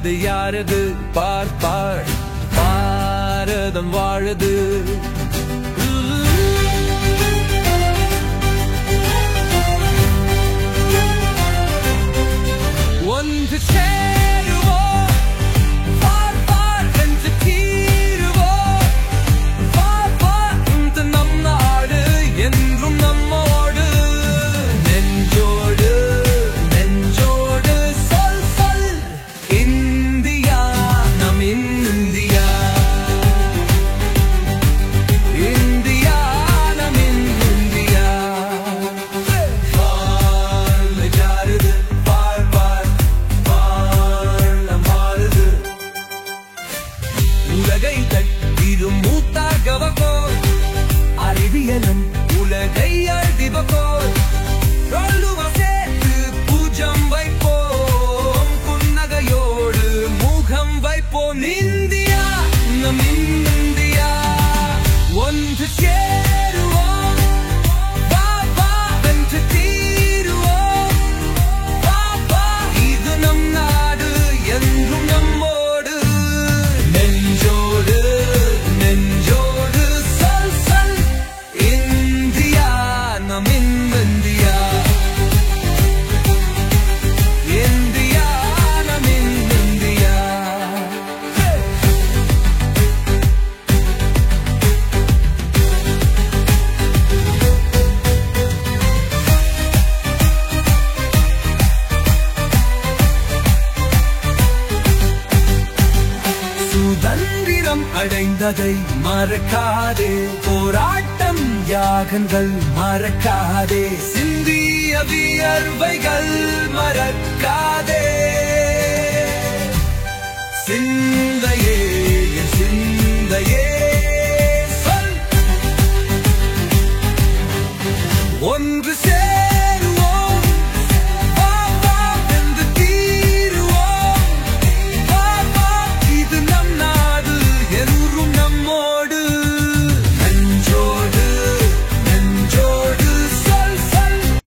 நாடு யாரது பார் பார் பாரதம் வாழுது ஒன்று சேருவோம் பார் பார் என்று தீருவோம் பார் பார் இந்த நம் நாடு என்றும் நம்மோடு நெஞ்சோடு நெஞ்சோடு சொல் சொல் இந்தியா நம் இந்தியா இந்தியா நம் இந்தியா பால் ஜாருது பார் பார் பாலம் மாறுது உலகை தட்டிடும் மூத்தாகவோ அறிவியலும் உலகை அழிவோ சேர்த்து பூஜம் வைப்போம் புன்னகையோடு முகம் வைப்போம் இந்தியா நம் இந்தியா ஒன்று சேருவோம் வா வா வென்று தீருவோம் வா வா இது நம் நாடு என்றும் நம்மோடு நெஞ்சோடு நெஞ்சோடு சொல் சொல் இந்தியா நம் இந்தியா இந்தியா நம் இந்தியா சுதந்திரம் அடைந்ததை மறக்காதே போராட்டம் யாகங்கள் மறக்காதே சிந்திய வியர்வைகள் மறக்காதே